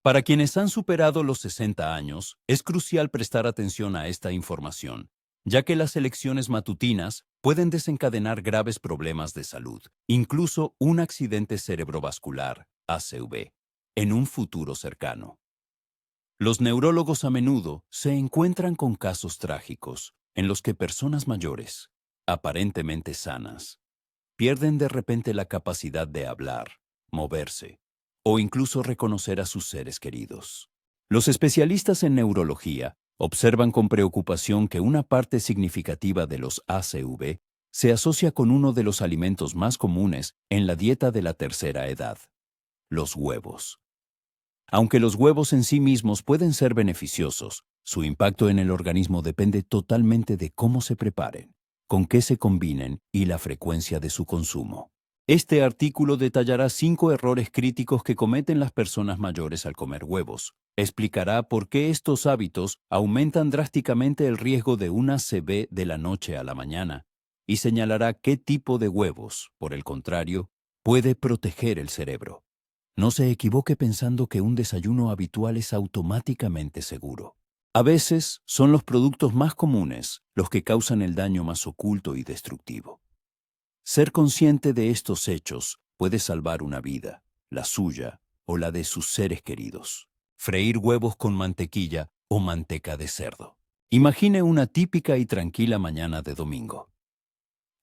Para quienes han superado los 60 años, es crucial prestar atención a esta información, ya que las elecciones matutinas pueden desencadenar graves problemas de salud, incluso un accidente cerebrovascular, ACV, en un futuro cercano. Los neurólogos a menudo se encuentran con casos trágicos en los que personas mayores, aparentemente sanas, pierden de repente la capacidad de hablar, moverse o incluso reconocer a sus seres queridos. Los especialistas en neurología observan con preocupación que una parte significativa de los ACV se asocia con uno de los alimentos más comunes en la dieta de la tercera edad, los huevos. Aunque los huevos en sí mismos pueden ser beneficiosos, su impacto en el organismo depende totalmente de cómo se preparen, con qué se combinen y la frecuencia de su consumo. Este artículo detallará 5 errores críticos que cometen las personas mayores al comer huevos. Explicará por qué estos hábitos aumentan drásticamente el riesgo de un ACV de la noche a la mañana y señalará qué tipo de huevos, por el contrario, puede proteger el cerebro. No se equivoque pensando que un desayuno habitual es automáticamente seguro. A veces son los productos más comunes los que causan el daño más oculto y destructivo. Ser consciente de estos hechos puede salvar una vida, la suya o la de sus seres queridos. Freír huevos con mantequilla o manteca de cerdo. Imagine una típica y tranquila mañana de domingo.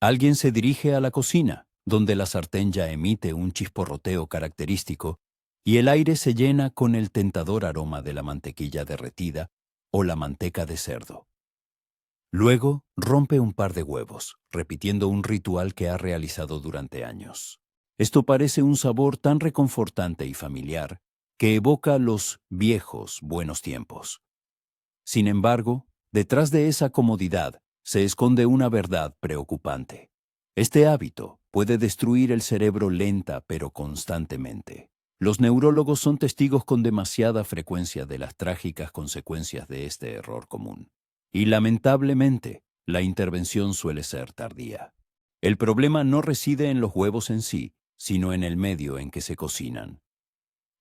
Alguien se dirige a la cocina, donde la sartén ya emite un chisporroteo característico y el aire se llena con el tentador aroma de la mantequilla derretida o la manteca de cerdo. Luego, rompe un par de huevos, repitiendo un ritual que ha realizado durante años. Esto parece un sabor tan reconfortante y familiar que evoca los viejos buenos tiempos. Sin embargo, detrás de esa comodidad se esconde una verdad preocupante. Este hábito puede destruir el cerebro lenta pero constantemente. Los neurólogos son testigos con demasiada frecuencia de las trágicas consecuencias de este error común. Y lamentablemente, la intervención suele ser tardía. El problema no reside en los huevos en sí, sino en el medio en que se cocinan.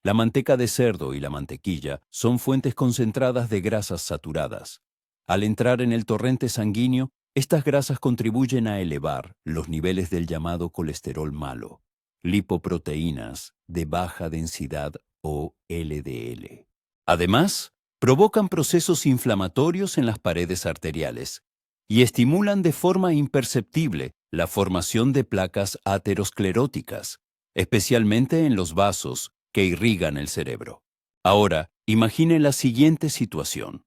La manteca de cerdo y la mantequilla son fuentes concentradas de grasas saturadas. Al entrar en el torrente sanguíneo, estas grasas contribuyen a elevar los niveles del llamado colesterol malo, lipoproteínas de baja densidad o LDL. Además, provocan procesos inflamatorios en las paredes arteriales y estimulan de forma imperceptible la formación de placas ateroscleróticas, especialmente en los vasos que irrigan el cerebro. Ahora, imagine la siguiente situación.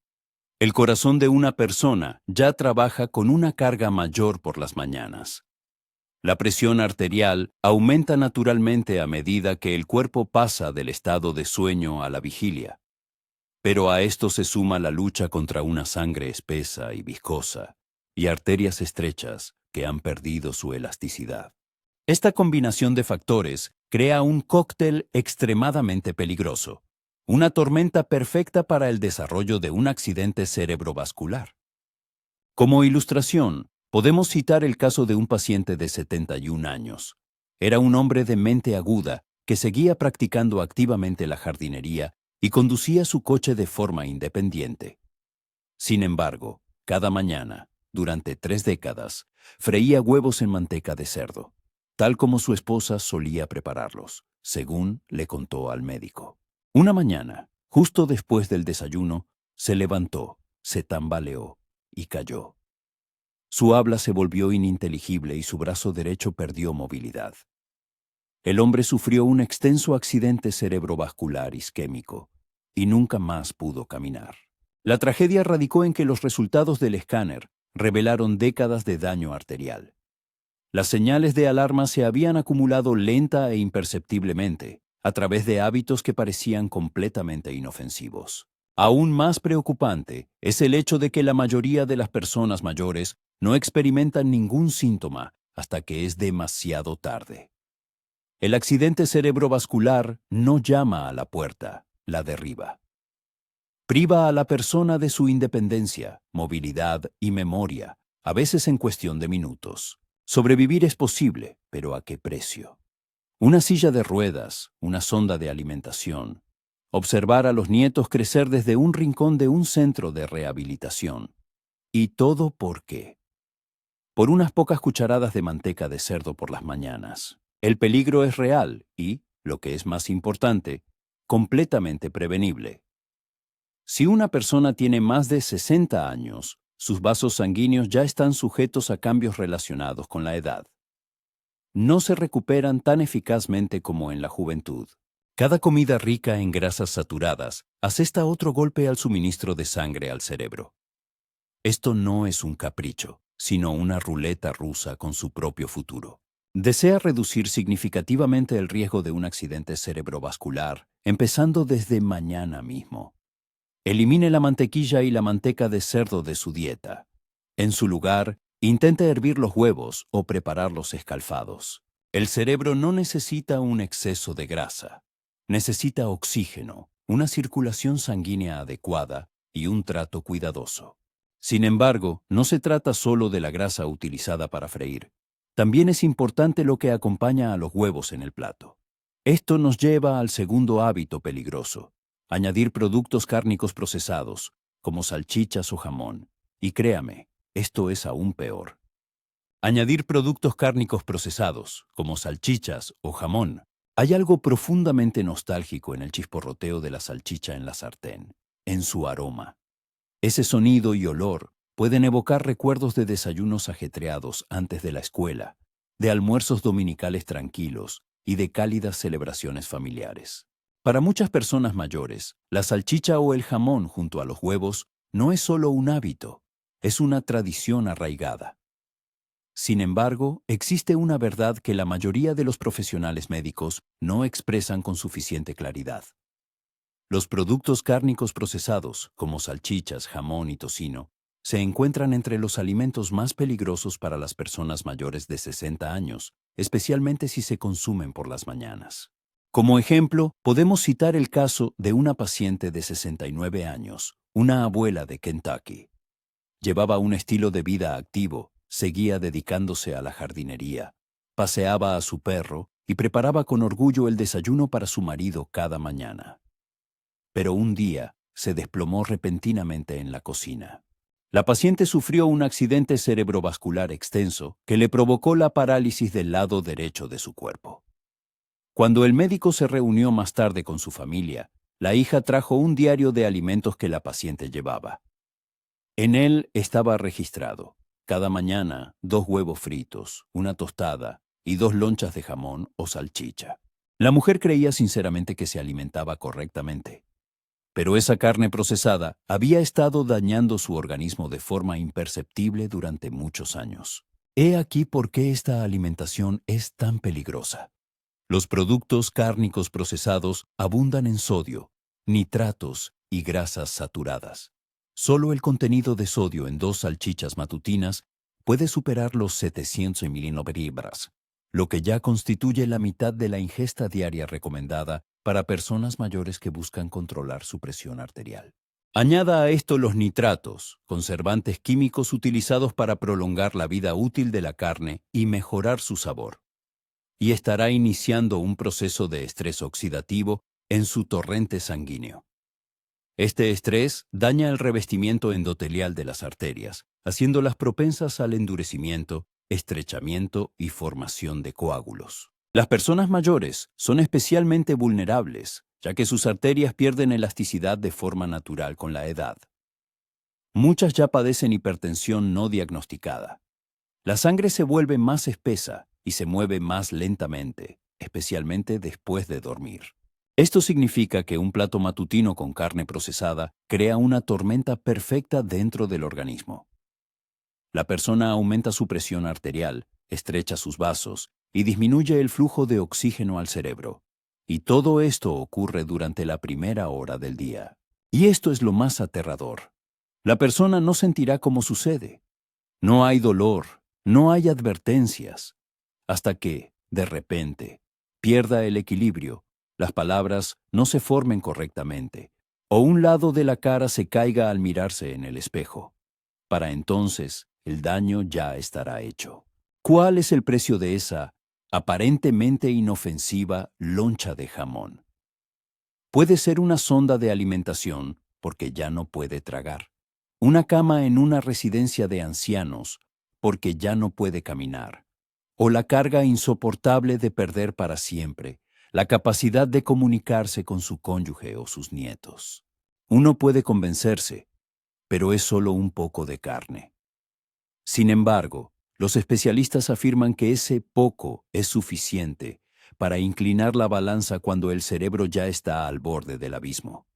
El corazón de una persona ya trabaja con una carga mayor por las mañanas. La presión arterial aumenta naturalmente a medida que el cuerpo pasa del estado de sueño a la vigilia. Pero a esto se suma la lucha contra una sangre espesa y viscosa y arterias estrechas que han perdido su elasticidad. Esta combinación de factores crea un cóctel extremadamente peligroso, una tormenta perfecta para el desarrollo de un accidente cerebrovascular. Como ilustración, podemos citar el caso de un paciente de 71 años. Era un hombre de mente aguda que seguía practicando activamente la jardinería y conducía su coche de forma independiente. Sin embargo, cada mañana, durante 3 décadas, freía huevos en manteca de cerdo, tal como su esposa solía prepararlos, según le contó al médico. Una mañana, justo después del desayuno, se levantó, se tambaleó y cayó. Su habla se volvió ininteligible y su brazo derecho perdió movilidad. El hombre sufrió un extenso accidente cerebrovascular isquémico y nunca más pudo caminar. La tragedia radicó en que los resultados del escáner revelaron décadas de daño arterial. Las señales de alarma se habían acumulado lenta e imperceptiblemente, a través de hábitos que parecían completamente inofensivos. Aún más preocupante es el hecho de que la mayoría de las personas mayores no experimentan ningún síntoma hasta que es demasiado tarde. El accidente cerebrovascular no llama a la puerta, la derriba. Priva a la persona de su independencia, movilidad y memoria, a veces en cuestión de minutos. Sobrevivir es posible, pero ¿a qué precio? Una silla de ruedas, una sonda de alimentación, observar a los nietos crecer desde un rincón de un centro de rehabilitación. ¿Y todo por qué? Por unas pocas cucharadas de manteca de cerdo por las mañanas. El peligro es real y, lo que es más importante, completamente prevenible. Si una persona tiene más de 60 años, sus vasos sanguíneos ya están sujetos a cambios relacionados con la edad. No se recuperan tan eficazmente como en la juventud. Cada comida rica en grasas saturadas asesta otro golpe al suministro de sangre al cerebro. Esto no es un capricho, sino una ruleta rusa con su propio futuro. Desea reducir significativamente el riesgo de un accidente cerebrovascular, empezando desde mañana mismo. Elimine la mantequilla y la manteca de cerdo de su dieta. En su lugar, intente hervir los huevos o prepararlos escalfados. El cerebro no necesita un exceso de grasa. Necesita oxígeno, una circulación sanguínea adecuada y un trato cuidadoso. Sin embargo, no se trata solo de la grasa utilizada para freír. También es importante lo que acompaña a los huevos en el plato. Esto nos lleva al segundo hábito peligroso: añadir productos cárnicos procesados, como salchichas o jamón. Y créame, esto es aún peor. Añadir productos cárnicos procesados, como salchichas o jamón. Hay algo profundamente nostálgico en el chisporroteo de la salchicha en la sartén, en su aroma. Ese sonido y olor pueden evocar recuerdos de desayunos ajetreados antes de la escuela, de almuerzos dominicales tranquilos y de cálidas celebraciones familiares. Para muchas personas mayores, la salchicha o el jamón junto a los huevos no es solo un hábito, es una tradición arraigada. Sin embargo, existe una verdad que la mayoría de los profesionales médicos no expresan con suficiente claridad. Los productos cárnicos procesados, como salchichas, jamón y tocino, se encuentran entre los alimentos más peligrosos para las personas mayores de 60 años, especialmente si se consumen por las mañanas. Como ejemplo, podemos citar el caso de una paciente de 69 años, una abuela de Kentucky. Llevaba un estilo de vida activo, seguía dedicándose a la jardinería, paseaba a su perro y preparaba con orgullo el desayuno para su marido cada mañana. Pero un día se desplomó repentinamente en la cocina. La paciente sufrió un accidente cerebrovascular extenso que le provocó la parálisis del lado derecho de su cuerpo. Cuando el médico se reunió más tarde con su familia, la hija trajo un diario de alimentos que la paciente llevaba. En él estaba registrado: cada mañana 2 huevos fritos, una tostada y 2 lonchas de jamón o salchicha. La mujer creía sinceramente que se alimentaba correctamente. Pero esa carne procesada había estado dañando su organismo de forma imperceptible durante muchos años. He aquí por qué esta alimentación es tan peligrosa. Los productos cárnicos procesados abundan en sodio, nitratos y grasas saturadas. Solo el contenido de sodio en 2 salchichas matutinas puede superar los 700 mililibras, lo que ya constituye la mitad de la ingesta diaria recomendada para personas mayores que buscan controlar su presión arterial. Añada a esto los nitratos, conservantes químicos utilizados para prolongar la vida útil de la carne y mejorar su sabor, y estará iniciando un proceso de estrés oxidativo en su torrente sanguíneo. Este estrés daña el revestimiento endotelial de las arterias, haciéndolas propensas al endurecimiento, estrechamiento y formación de coágulos. Las personas mayores son especialmente vulnerables, ya que sus arterias pierden elasticidad de forma natural con la edad. Muchas ya padecen hipertensión no diagnosticada. La sangre se vuelve más espesa y se mueve más lentamente, especialmente después de dormir. Esto significa que un plato matutino con carne procesada crea una tormenta perfecta dentro del organismo. La persona aumenta su presión arterial, estrecha sus vasos y disminuye el flujo de oxígeno al cerebro. Y todo esto ocurre durante la primera hora del día. Y esto es lo más aterrador. La persona no sentirá cómo sucede. No hay dolor, no hay advertencias, hasta que, de repente, pierda el equilibrio, las palabras no se formen correctamente, o un lado de la cara se caiga al mirarse en el espejo. Para entonces, el daño ya estará hecho. ¿Cuál es el precio de esa aparentemente inofensiva loncha de jamón? Puede ser una sonda de alimentación porque ya no puede tragar. Una cama en una residencia de ancianos porque ya no puede caminar. O la carga insoportable de perder para siempre la capacidad de comunicarse con su cónyuge o sus nietos. Uno puede convencerse, pero es solo un poco de carne. Sin embargo, los especialistas afirman que ese poco es suficiente para inclinar la balanza cuando el cerebro ya está al borde del abismo.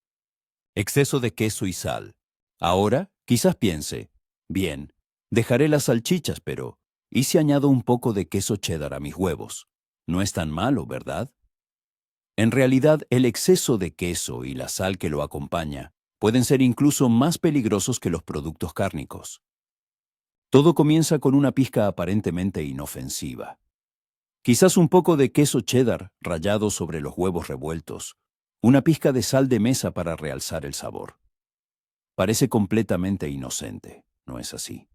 Exceso de queso y sal. Ahora, quizás piense, bien, dejaré las salchichas, pero ¿y si añado un poco de queso cheddar a mis huevos? No es tan malo, ¿verdad? En realidad, el exceso de queso y la sal que lo acompaña pueden ser incluso más peligrosos que los productos cárnicos. Todo comienza con una pizca aparentemente inofensiva. Quizás un poco de queso cheddar rallado sobre los huevos revueltos, una pizca de sal de mesa para realzar el sabor. Parece completamente inocente, ¿no es así?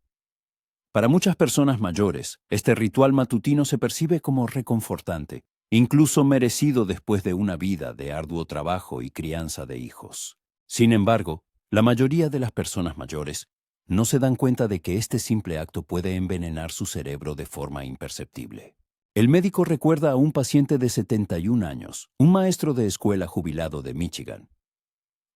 Para muchas personas mayores, este ritual matutino se percibe como reconfortante, incluso merecido después de una vida de arduo trabajo y crianza de hijos. Sin embargo, la mayoría de las personas mayores no se dan cuenta de que este simple acto puede envenenar su cerebro de forma imperceptible. El médico recuerda a un paciente de 71 años, un maestro de escuela jubilado de Michigan.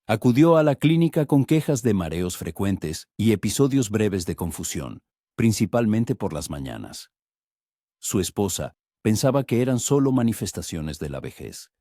Acudió a la clínica con quejas de mareos frecuentes y episodios breves de confusión, principalmente por las mañanas. Su esposa pensaba que eran solo manifestaciones de la vejez,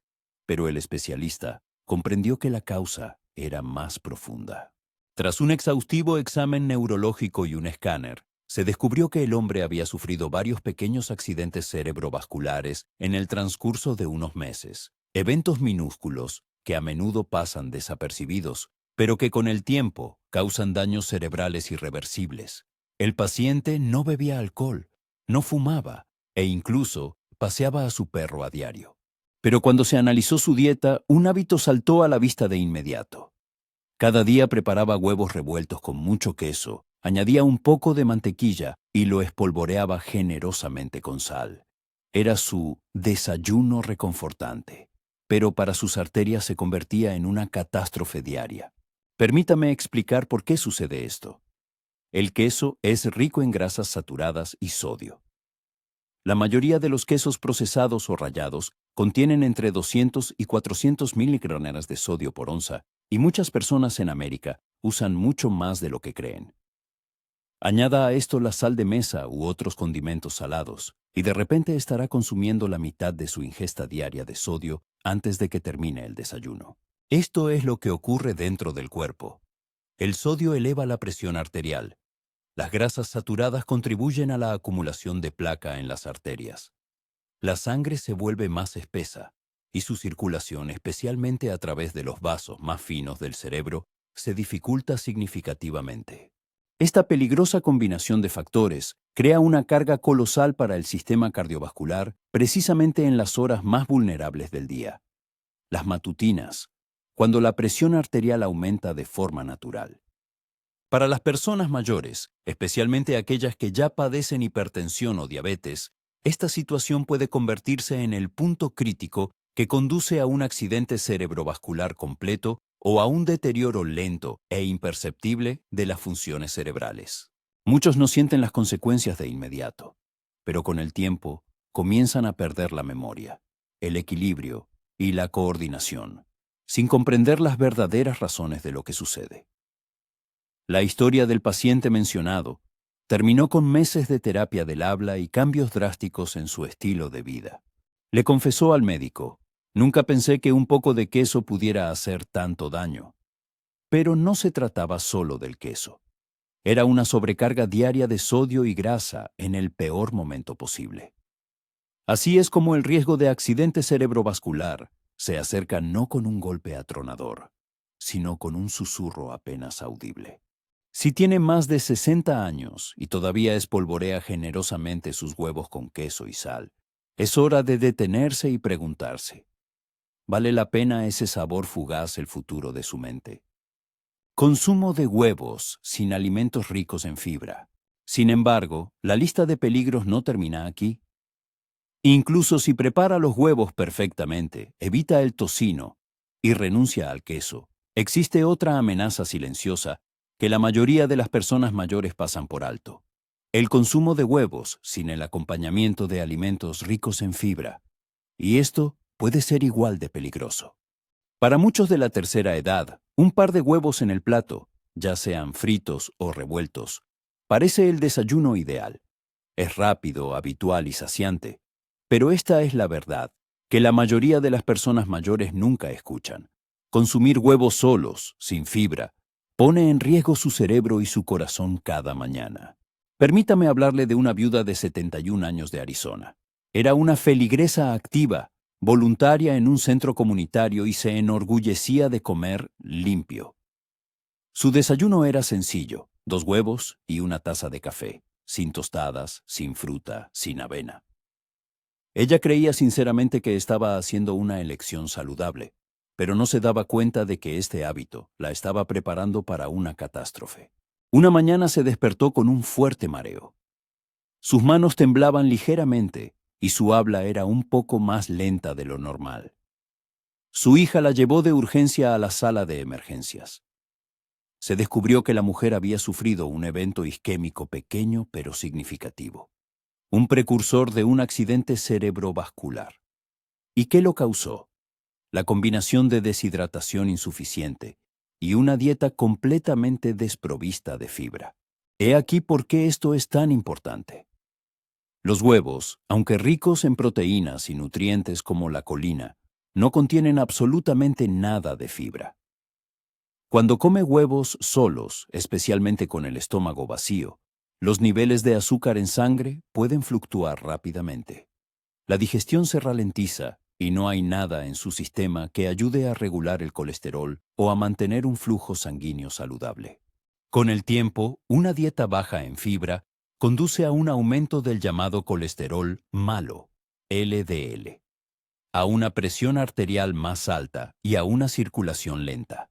pero el especialista comprendió que la causa era más profunda. Tras un exhaustivo examen neurológico y un escáner, se descubrió que el hombre había sufrido varios pequeños accidentes cerebrovasculares en el transcurso de unos meses, eventos minúsculos que a menudo pasan desapercibidos, pero que con el tiempo causan daños cerebrales irreversibles. El paciente no bebía alcohol, no fumaba e incluso paseaba a su perro a diario. Pero cuando se analizó su dieta, un hábito saltó a la vista de inmediato. Cada día preparaba huevos revueltos con mucho queso, añadía un poco de mantequilla y lo espolvoreaba generosamente con sal. Era su desayuno reconfortante, pero para sus arterias se convertía en una catástrofe diaria. Permítame explicar por qué sucede esto. El queso es rico en grasas saturadas y sodio. La mayoría de los quesos procesados o rallados contienen entre 200 y 400 miligramos de sodio por onza, y muchas personas en América usan mucho más de lo que creen. Añada a esto la sal de mesa u otros condimentos salados, y de repente estará consumiendo la mitad de su ingesta diaria de sodio antes de que termine el desayuno. Esto es lo que ocurre dentro del cuerpo. El sodio eleva la presión arterial. Las grasas saturadas contribuyen a la acumulación de placa en las arterias. La sangre se vuelve más espesa y su circulación, especialmente a través de los vasos más finos del cerebro, se dificulta significativamente. Esta peligrosa combinación de factores crea una carga colosal para el sistema cardiovascular precisamente en las horas más vulnerables del día, las matutinas, cuando la presión arterial aumenta de forma natural. Para las personas mayores, especialmente aquellas que ya padecen hipertensión o diabetes, esta situación puede convertirse en el punto crítico que conduce a un accidente cerebrovascular completo o a un deterioro lento e imperceptible de las funciones cerebrales. Muchos no sienten las consecuencias de inmediato, pero con el tiempo comienzan a perder la memoria, el equilibrio y la coordinación, sin comprender las verdaderas razones de lo que sucede. La historia del paciente mencionado terminó con meses de terapia del habla y cambios drásticos en su estilo de vida. Le confesó al médico, nunca pensé que un poco de queso pudiera hacer tanto daño. Pero no se trataba solo del queso. Era una sobrecarga diaria de sodio y grasa en el peor momento posible. Así es como el riesgo de accidente cerebrovascular se acerca no con un golpe atronador, sino con un susurro apenas audible. Si tiene más de 60 años y todavía espolvorea generosamente sus huevos con queso y sal, es hora de detenerse y preguntarse, ¿vale la pena ese sabor fugaz el futuro de su mente? Consumo de huevos sin alimentos ricos en fibra. Sin embargo, la lista de peligros no termina aquí. Incluso si prepara los huevos perfectamente, evita el tocino, y renuncia al queso, existe otra amenaza silenciosa que la mayoría de las personas mayores pasan por alto: el consumo de huevos sin el acompañamiento de alimentos ricos en fibra. Y esto puede ser igual de peligroso. Para muchos de la tercera edad, un par de huevos en el plato, ya sean fritos o revueltos, parece el desayuno ideal. Es rápido, habitual y saciante. Pero esta es la verdad, que la mayoría de las personas mayores nunca escuchan. Consumir huevos solos, sin fibra, pone en riesgo su cerebro y su corazón cada mañana. Permítame hablarle de una viuda de 71 años de Arizona. Era una feligresa activa, voluntaria en un centro comunitario y se enorgullecía de comer limpio. Su desayuno era sencillo: 2 huevos y una taza de café, sin tostadas, sin fruta, sin avena. Ella creía sinceramente que estaba haciendo una elección saludable, pero no se daba cuenta de que este hábito la estaba preparando para una catástrofe. Una mañana se despertó con un fuerte mareo. Sus manos temblaban ligeramente y su habla era un poco más lenta de lo normal. Su hija la llevó de urgencia a la sala de emergencias. Se descubrió que la mujer había sufrido un evento isquémico pequeño pero significativo, un precursor de un accidente cerebrovascular. ¿Y qué lo causó? La combinación de deshidratación insuficiente y una dieta completamente desprovista de fibra. He aquí por qué esto es tan importante. Los huevos, aunque ricos en proteínas y nutrientes como la colina, no contienen absolutamente nada de fibra. Cuando come huevos solos, especialmente con el estómago vacío, los niveles de azúcar en sangre pueden fluctuar rápidamente. La digestión se ralentiza y no hay nada en su sistema que ayude a regular el colesterol o a mantener un flujo sanguíneo saludable. Con el tiempo, una dieta baja en fibra conduce a un aumento del llamado colesterol malo, LDL, a una presión arterial más alta y a una circulación lenta.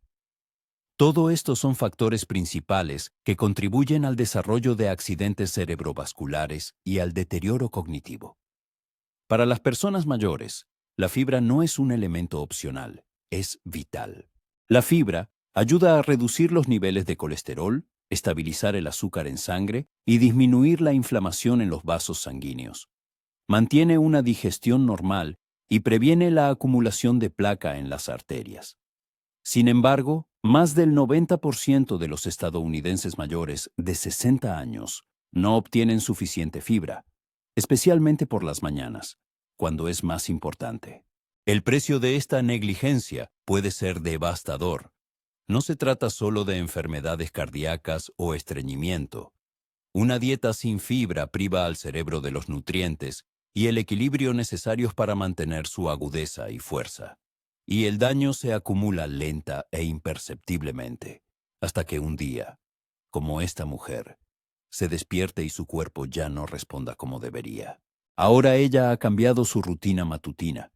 Todo esto son factores principales que contribuyen al desarrollo de accidentes cerebrovasculares y al deterioro cognitivo. Para las personas mayores, la fibra no es un elemento opcional, es vital. La fibra ayuda a reducir los niveles de colesterol, estabilizar el azúcar en sangre y disminuir la inflamación en los vasos sanguíneos. Mantiene una digestión normal y previene la acumulación de placa en las arterias. Sin embargo, más del 90% de los estadounidenses mayores de 60 años no obtienen suficiente fibra, especialmente por las mañanas, cuando es más importante. El precio de esta negligencia puede ser devastador. No se trata solo de enfermedades cardíacas o estreñimiento. Una dieta sin fibra priva al cerebro de los nutrientes y el equilibrio necesarios para mantener su agudeza y fuerza. Y el daño se acumula lenta e imperceptiblemente, hasta que un día, como esta mujer, se despierte y su cuerpo ya no responda como debería. Ahora ella ha cambiado su rutina matutina.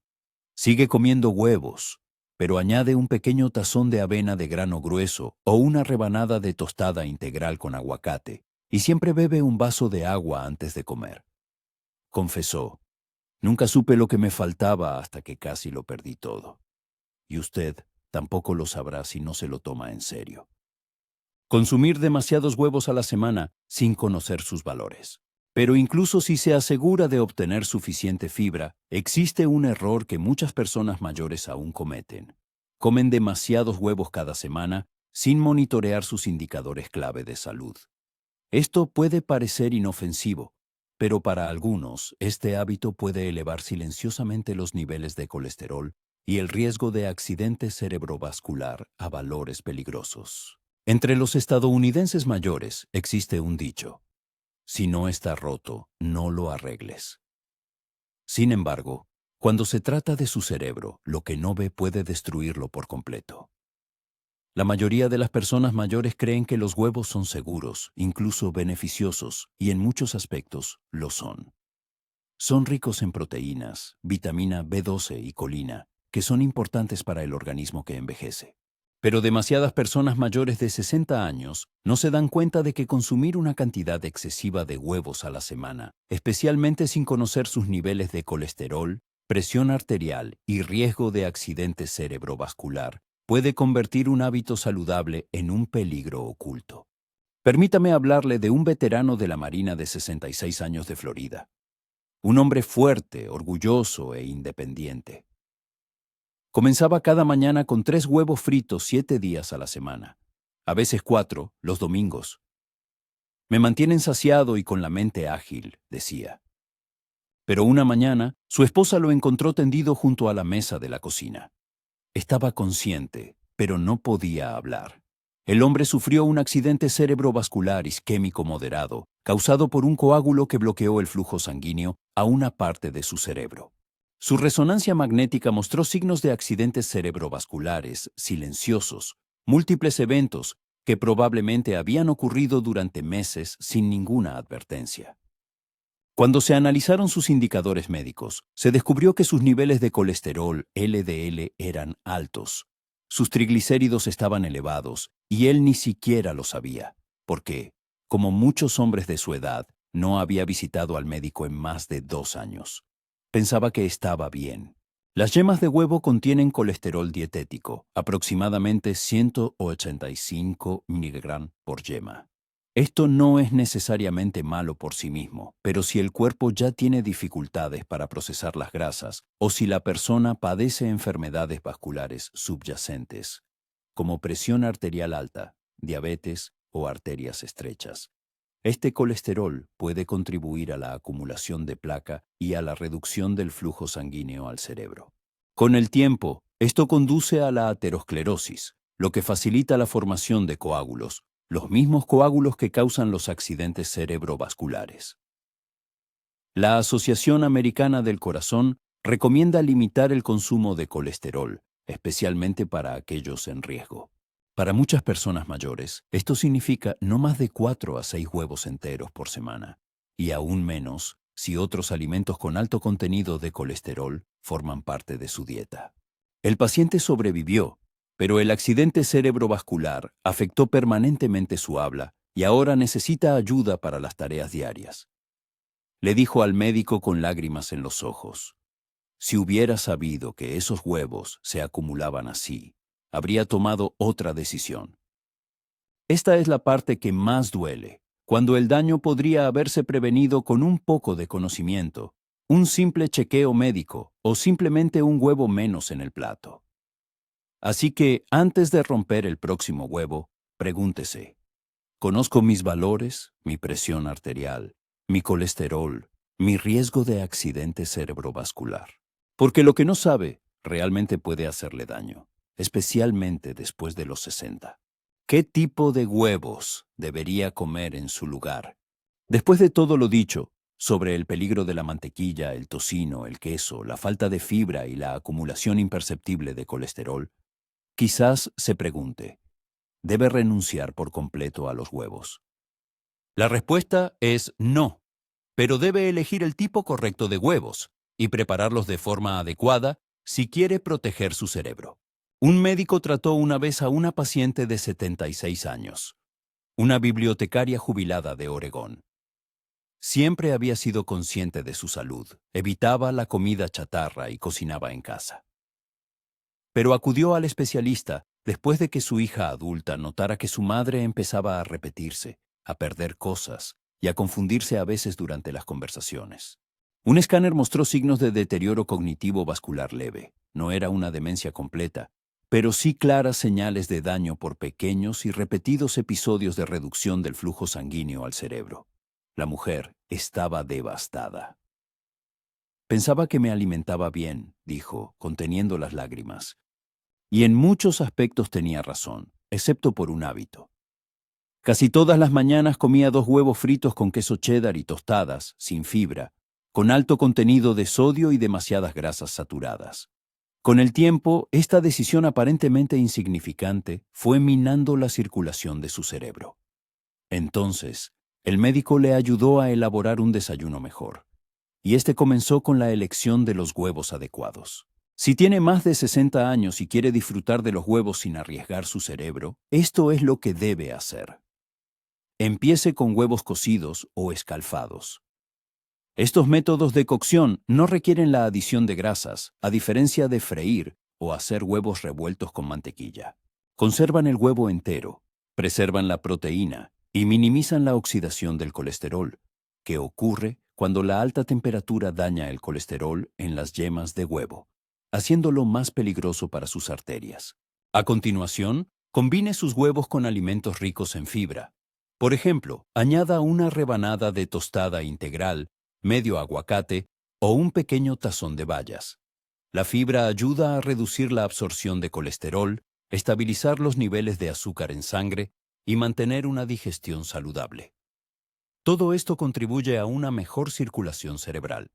Sigue comiendo huevos, pero añade un pequeño tazón de avena de grano grueso o una rebanada de tostada integral con aguacate, y siempre bebe un vaso de agua antes de comer. Confesó: nunca supe lo que me faltaba hasta que casi lo perdí todo. Y usted tampoco lo sabrá si no se lo toma en serio. Consumir demasiados huevos a la semana sin conocer sus valores. Pero incluso si se asegura de obtener suficiente fibra, existe un error que muchas personas mayores aún cometen. Comen demasiados huevos cada semana sin monitorear sus indicadores clave de salud. Esto puede parecer inofensivo, pero para algunos este hábito puede elevar silenciosamente los niveles de colesterol y el riesgo de accidente cerebrovascular a valores peligrosos. Entre los estadounidenses mayores existe un dicho: si no está roto, no lo arregles. Sin embargo, cuando se trata de su cerebro, lo que no ve puede destruirlo por completo. La mayoría de las personas mayores creen que los huevos son seguros, incluso beneficiosos, y en muchos aspectos lo son. Son ricos en proteínas, vitamina B12 y colina, que son importantes para el organismo que envejece. Pero demasiadas personas mayores de 60 años no se dan cuenta de que consumir una cantidad excesiva de huevos a la semana, especialmente sin conocer sus niveles de colesterol, Presión arterial y riesgo de accidente cerebrovascular puede convertir un hábito saludable en un peligro oculto. Permítame hablarle de un veterano de la Marina de 66 años de Florida. Un hombre fuerte, orgulloso e independiente. Comenzaba cada mañana con 3 huevos fritos 7 días a la semana, a veces 4 los domingos. Me mantienen saciado y con la mente ágil, decía. Pero una mañana, su esposa lo encontró tendido junto a la mesa de la cocina. Estaba consciente, pero no podía hablar. El hombre sufrió un accidente cerebrovascular isquémico moderado, causado por un coágulo que bloqueó el flujo sanguíneo a una parte de su cerebro. Su resonancia magnética mostró signos de accidentes cerebrovasculares silenciosos, múltiples eventos que probablemente habían ocurrido durante meses sin ninguna advertencia. Cuando se analizaron sus indicadores médicos, se descubrió que sus niveles de colesterol LDL eran altos. Sus triglicéridos estaban elevados y él ni siquiera lo sabía, porque, como muchos hombres de su edad, no había visitado al médico en más de 2 años. Pensaba que estaba bien. Las yemas de huevo contienen colesterol dietético, aproximadamente 185 mg por yema. Esto no es necesariamente malo por sí mismo, pero si el cuerpo ya tiene dificultades para procesar las grasas o si la persona padece enfermedades vasculares subyacentes, como presión arterial alta, diabetes o arterias estrechas, este colesterol puede contribuir a la acumulación de placa y a la reducción del flujo sanguíneo al cerebro. Con el tiempo, esto conduce a la aterosclerosis, lo que facilita la formación de coágulos, los mismos coágulos que causan los accidentes cerebrovasculares. La Asociación Americana del Corazón recomienda limitar el consumo de colesterol, especialmente para aquellos en riesgo. Para muchas personas mayores, esto significa no más de 4 a 6 huevos enteros por semana, y aún menos si otros alimentos con alto contenido de colesterol forman parte de su dieta. El paciente sobrevivió, pero el accidente cerebrovascular afectó permanentemente su habla y ahora necesita ayuda para las tareas diarias. Le dijo al médico con lágrimas en los ojos: si hubiera sabido que esos huevos se acumulaban así, habría tomado otra decisión. Esta es la parte que más duele, cuando el daño podría haberse prevenido con un poco de conocimiento, un simple chequeo médico o simplemente un huevo menos en el plato. Así que, antes de romper el próximo huevo, pregúntese: ¿conozco mis valores, mi presión arterial, mi colesterol, mi riesgo de accidente cerebrovascular? Porque lo que no sabe realmente puede hacerle daño, especialmente después de los 60. ¿Qué tipo de huevos debería comer en su lugar? Después de todo lo dicho sobre el peligro de la mantequilla, el tocino, el queso, la falta de fibra y la acumulación imperceptible de colesterol, quizás se pregunte: ¿debe renunciar por completo a los huevos? La respuesta es no, pero debe elegir el tipo correcto de huevos y prepararlos de forma adecuada si quiere proteger su cerebro. Un médico trató una vez a una paciente de 76 años, una bibliotecaria jubilada de Oregón. Siempre había sido consciente de su salud, evitaba la comida chatarra y cocinaba en casa. Pero acudió al especialista después de que su hija adulta notara que su madre empezaba a repetirse, a perder cosas y a confundirse a veces durante las conversaciones. Un escáner mostró signos de deterioro cognitivo vascular leve. No era una demencia completa, pero sí claras señales de daño por pequeños y repetidos episodios de reducción del flujo sanguíneo al cerebro. La mujer estaba devastada. Pensaba que me alimentaba bien, dijo, conteniendo las lágrimas. Y en muchos aspectos tenía razón, excepto por un hábito. Casi todas las mañanas comía 2 huevos fritos con queso cheddar y tostadas, sin fibra, con alto contenido de sodio y demasiadas grasas saturadas. Con el tiempo, esta decisión aparentemente insignificante fue minando la circulación de su cerebro. Entonces, el médico le ayudó a elaborar un desayuno mejor, y este comenzó con la elección de los huevos adecuados. Si tiene más de 60 años y quiere disfrutar de los huevos sin arriesgar su cerebro, esto es lo que debe hacer. Empiece con huevos cocidos o escalfados. Estos métodos de cocción no requieren la adición de grasas, a diferencia de freír o hacer huevos revueltos con mantequilla. Conservan el huevo entero, preservan la proteína y minimizan la oxidación del colesterol, que ocurre cuando la alta temperatura daña el colesterol en las yemas de huevo, haciéndolo más peligroso para sus arterias. A continuación, combine sus huevos con alimentos ricos en fibra. Por ejemplo, añada una rebanada de tostada integral, medio aguacate o un pequeño tazón de bayas. La fibra ayuda a reducir la absorción de colesterol, estabilizar los niveles de azúcar en sangre y mantener una digestión saludable. Todo esto contribuye a una mejor circulación cerebral.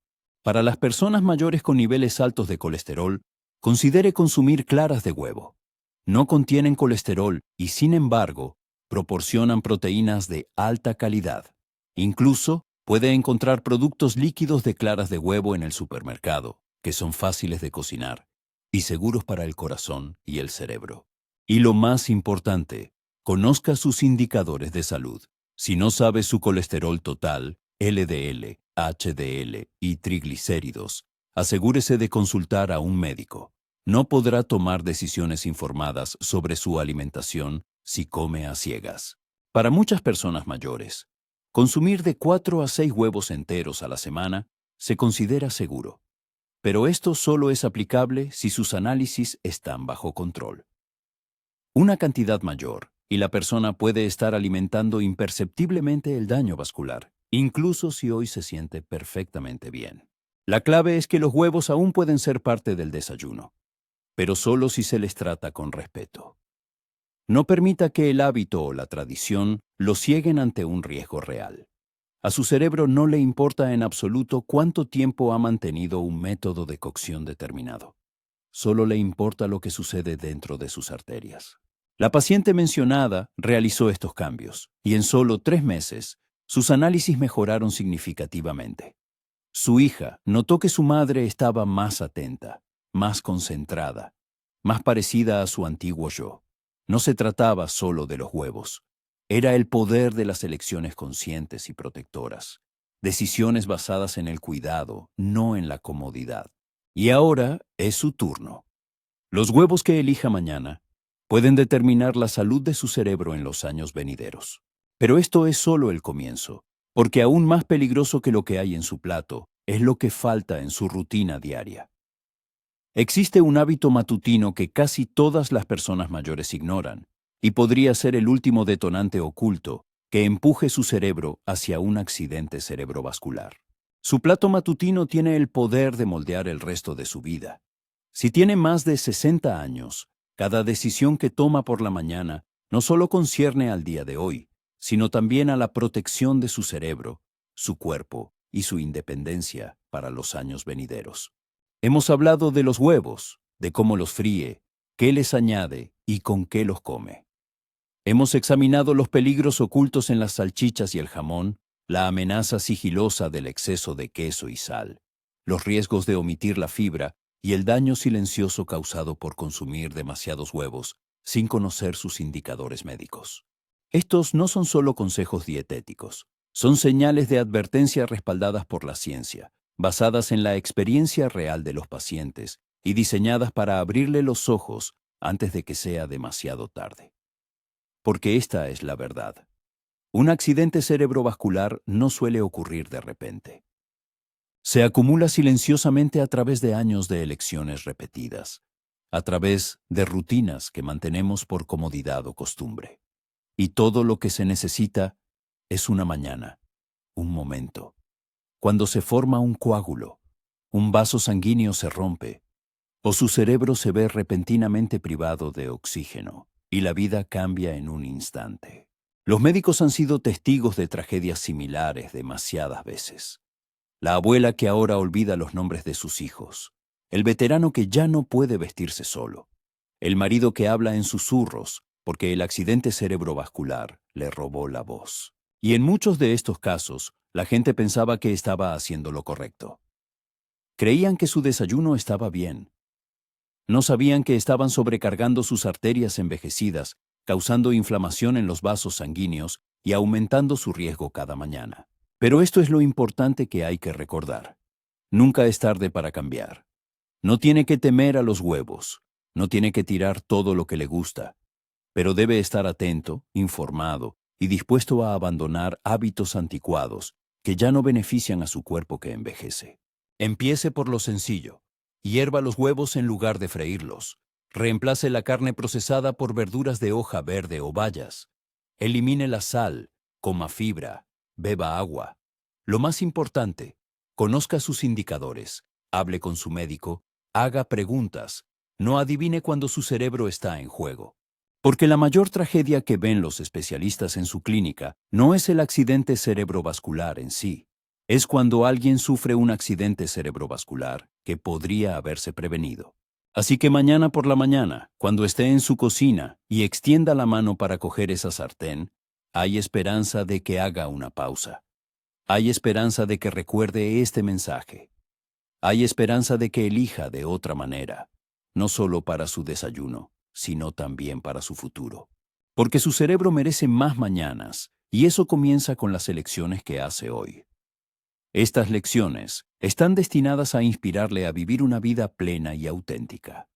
Para las personas mayores con niveles altos de colesterol, considere consumir claras de huevo. No contienen colesterol y, sin embargo, proporcionan proteínas de alta calidad. Incluso, puede encontrar productos líquidos de claras de huevo en el supermercado, que son fáciles de cocinar y seguros para el corazón y el cerebro. Y lo más importante, conozca sus indicadores de salud. Si no sabe su colesterol total, LDL, HDL y triglicéridos, asegúrese de consultar a un médico. No podrá tomar decisiones informadas sobre su alimentación si come a ciegas. Para muchas personas mayores, consumir de 4 a 6 huevos enteros a la semana se considera seguro. Pero esto solo es aplicable si sus análisis están bajo control. Una cantidad mayor, y la persona puede estar alimentando imperceptiblemente el daño vascular, incluso si hoy se siente perfectamente bien. La clave es que los huevos aún pueden ser parte del desayuno, pero solo si se les trata con respeto. No permita que el hábito o la tradición lo cieguen ante un riesgo real. A su cerebro no le importa en absoluto cuánto tiempo ha mantenido un método de cocción determinado. Solo le importa lo que sucede dentro de sus arterias. La paciente mencionada realizó estos cambios y en solo 3 meses sus análisis mejoraron significativamente. Su hija notó que su madre estaba más atenta, más concentrada, más parecida a su antiguo yo. No se trataba solo de los huevos. Era el poder de las elecciones conscientes y protectoras. Decisiones basadas en el cuidado, no en la comodidad. Y ahora es su turno. Los huevos que elija mañana pueden determinar la salud de su cerebro en los años venideros. Pero esto es solo el comienzo, porque aún más peligroso que lo que hay en su plato es lo que falta en su rutina diaria. Existe un hábito matutino que casi todas las personas mayores ignoran, y podría ser el último detonante oculto que empuje su cerebro hacia un accidente cerebrovascular. Su plato matutino tiene el poder de moldear el resto de su vida. Si tiene más de 60 años, cada decisión que toma por la mañana no solo concierne al día de hoy, sino también a la protección de su cerebro, su cuerpo y su independencia para los años venideros. Hemos hablado de los huevos, de cómo los fríe, qué les añade y con qué los come. Hemos examinado los peligros ocultos en las salchichas y el jamón, la amenaza sigilosa del exceso de queso y sal, los riesgos de omitir la fibra y el daño silencioso causado por consumir demasiados huevos sin conocer sus indicadores médicos. Estos no son solo consejos dietéticos, son señales de advertencia respaldadas por la ciencia, basadas en la experiencia real de los pacientes y diseñadas para abrirle los ojos antes de que sea demasiado tarde. Porque esta es la verdad. Un accidente cerebrovascular no suele ocurrir de repente. Se acumula silenciosamente a través de años de elecciones repetidas, a través de rutinas que mantenemos por comodidad o costumbre. Y todo lo que se necesita es una mañana, un momento, cuando se forma un coágulo, un vaso sanguíneo se rompe, o su cerebro se ve repentinamente privado de oxígeno, y la vida cambia en un instante. Los médicos han sido testigos de tragedias similares demasiadas veces. La abuela que ahora olvida los nombres de sus hijos, el veterano que ya no puede vestirse solo, el marido que habla en susurros porque el accidente cerebrovascular le robó la voz. Y en muchos de estos casos, la gente pensaba que estaba haciendo lo correcto. Creían que su desayuno estaba bien. No sabían que estaban sobrecargando sus arterias envejecidas, causando inflamación en los vasos sanguíneos y aumentando su riesgo cada mañana. Pero esto es lo importante que hay que recordar. Nunca es tarde para cambiar. No tiene que temer a los huevos, no tiene que tirar todo lo que le gusta, pero debe estar atento, informado y dispuesto a abandonar hábitos anticuados que ya no benefician a su cuerpo que envejece. Empiece por lo sencillo. Hierva los huevos en lugar de freírlos. Reemplace la carne procesada por verduras de hoja verde o bayas. Elimine la sal, coma fibra, beba agua. Lo más importante, conozca sus indicadores, hable con su médico, haga preguntas, no adivine cuando su cerebro está en juego. Porque la mayor tragedia que ven los especialistas en su clínica no es el accidente cerebrovascular en sí. Es cuando alguien sufre un accidente cerebrovascular que podría haberse prevenido. Así que mañana por la mañana, cuando esté en su cocina y extienda la mano para coger esa sartén, hay esperanza de que haga una pausa. Hay esperanza de que recuerde este mensaje. Hay esperanza de que elija de otra manera, no solo para su desayuno, sino también para su futuro. Porque su cerebro merece más mañanas, y eso comienza con las elecciones que hace hoy. Estas lecciones están destinadas a inspirarle a vivir una vida plena y auténtica.